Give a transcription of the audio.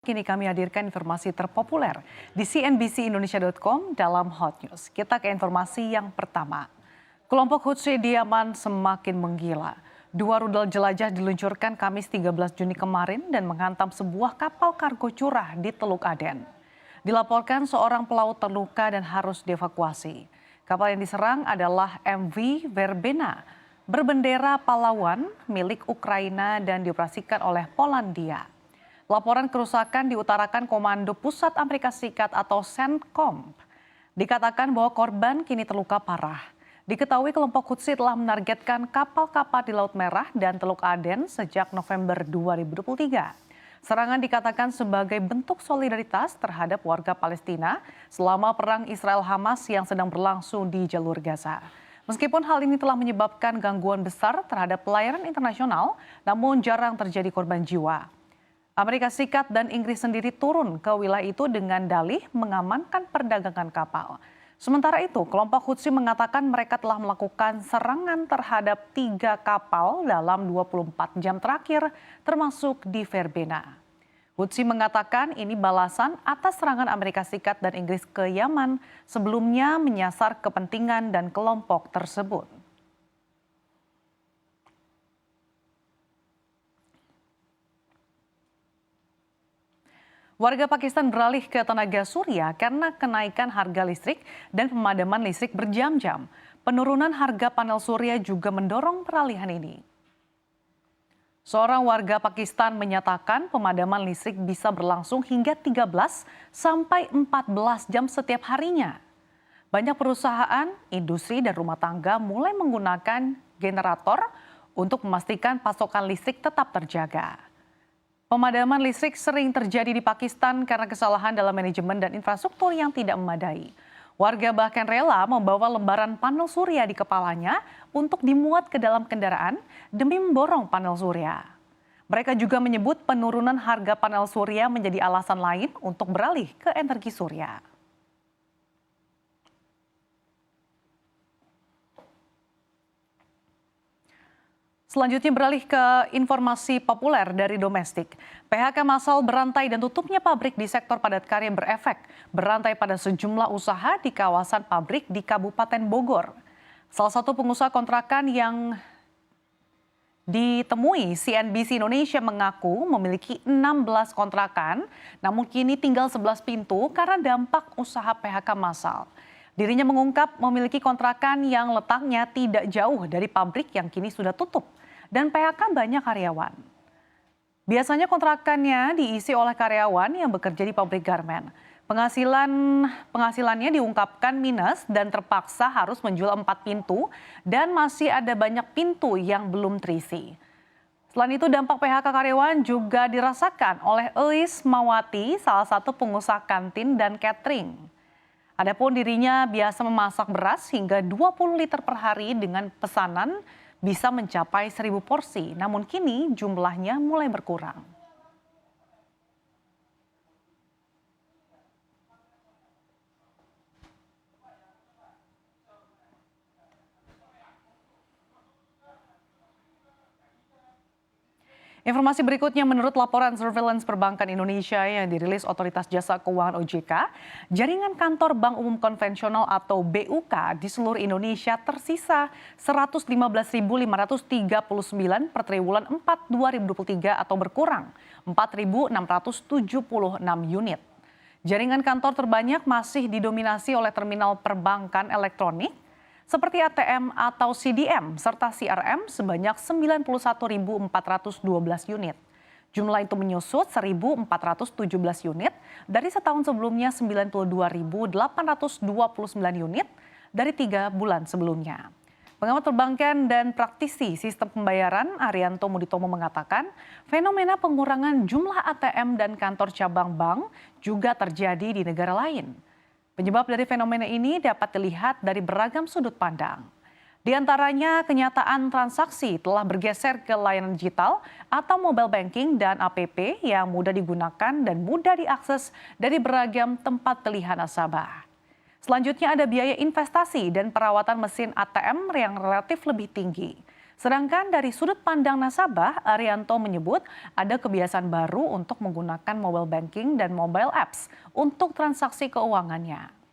Kini kami hadirkan informasi terpopuler di cnbcindonesia.com dalam Hot News. Kita ke informasi yang pertama. Kelompok Hutsi di Yaman semakin menggila. Dua rudal jelajah diluncurkan Kamis 13 Juni kemarin dan menghantam sebuah kapal kargo curah di Teluk Aden. Dilaporkan seorang pelaut terluka dan harus dievakuasi. Kapal yang diserang adalah MV Verbena, berbendera Palawan milik Ukraina dan dioperasikan oleh Polandia. Laporan kerusakan diutarakan Komando Pusat Amerika Serikat atau CENTCOM. Dikatakan bahwa korban kini terluka parah. Diketahui kelompok Hutsi telah menargetkan kapal-kapal di Laut Merah dan Teluk Aden sejak November 2023. Serangan dikatakan sebagai bentuk solidaritas terhadap warga Palestina selama perang Israel-Hamas yang sedang berlangsung di jalur Gaza. Meskipun hal ini telah menyebabkan gangguan besar terhadap pelayaran internasional, namun jarang terjadi korban jiwa. Amerika Serikat dan Inggris sendiri turun ke wilayah itu dengan dalih mengamankan perdagangan kapal. Sementara itu, kelompok Hutsi mengatakan mereka telah melakukan serangan terhadap 3 kapal dalam 24 jam terakhir, termasuk di Verbena. Hutsi mengatakan ini balasan atas serangan Amerika Serikat dan Inggris ke Yaman sebelumnya menyasar kepentingan dan kelompok tersebut. Warga Pakistan beralih ke tenaga surya karena kenaikan harga listrik dan pemadaman listrik berjam-jam. Penurunan harga panel surya juga mendorong peralihan ini. Seorang warga Pakistan menyatakan pemadaman listrik bisa berlangsung hingga 13 sampai 14 jam setiap harinya. Banyak perusahaan, industri, dan rumah tangga mulai menggunakan generator untuk memastikan pasokan listrik tetap terjaga. Pemadaman listrik sering terjadi di Pakistan karena kesalahan dalam manajemen dan infrastruktur yang tidak memadai. Warga bahkan rela membawa lembaran panel surya di kepalanya untuk dimuat ke dalam kendaraan demi memborong panel surya. Mereka juga menyebut penurunan harga panel surya menjadi alasan lain untuk beralih ke energi surya. Selanjutnya beralih ke informasi populer dari domestik. PHK massal berantai dan tutupnya pabrik di sektor padat karya berefek berantai pada sejumlah usaha di kawasan pabrik di Kabupaten Bogor. Salah satu pengusaha kontrakan yang ditemui CNBC Indonesia mengaku memiliki 16 kontrakan, namun kini tinggal 11 pintu karena dampak usaha PHK massal. Dirinya mengungkap memiliki kontrakan yang letaknya tidak jauh dari pabrik yang kini sudah tutup dan PHK banyak karyawan. Biasanya kontrakannya diisi oleh karyawan yang bekerja di pabrik garmen. Penghasilannya diungkapkan minus dan terpaksa harus menjual 4 pintu dan masih ada banyak pintu yang belum terisi. Selain itu dampak PHK karyawan juga dirasakan oleh Elis Mawati, salah satu pengusaha kantin dan catering. Adapun dirinya biasa memasak beras hingga 20 liter per hari dengan pesanan bisa mencapai 1.000 porsi, namun kini jumlahnya mulai berkurang. Informasi berikutnya, menurut laporan surveillance perbankan Indonesia yang dirilis Otoritas Jasa Keuangan (OJK), jaringan kantor bank umum konvensional atau BUK di seluruh Indonesia tersisa 115.539 per triwulan 4 2023 atau berkurang 4.676 unit. Jaringan kantor terbanyak masih didominasi oleh terminal perbankan elektronik seperti ATM atau CDM serta CRM sebanyak 91.412 unit. Jumlah itu menyusut 1.417 unit dari setahun sebelumnya 92.829 unit dari 3 bulan sebelumnya. Pengamat perbankan dan praktisi sistem pembayaran Arianto Muditomo mengatakan fenomena pengurangan jumlah ATM dan kantor cabang bank juga terjadi di negara lain. Penyebab dari fenomena ini dapat dilihat dari beragam sudut pandang. Di antaranya kenyataan transaksi telah bergeser ke layanan digital atau mobile banking dan APP yang mudah digunakan dan mudah diakses dari beragam tempat pilihan nasabah. Selanjutnya ada biaya investasi dan perawatan mesin ATM yang relatif lebih tinggi. Sedangkan dari sudut pandang nasabah, Arianto menyebut ada kebiasaan baru untuk menggunakan mobile banking dan mobile apps untuk transaksi keuangannya.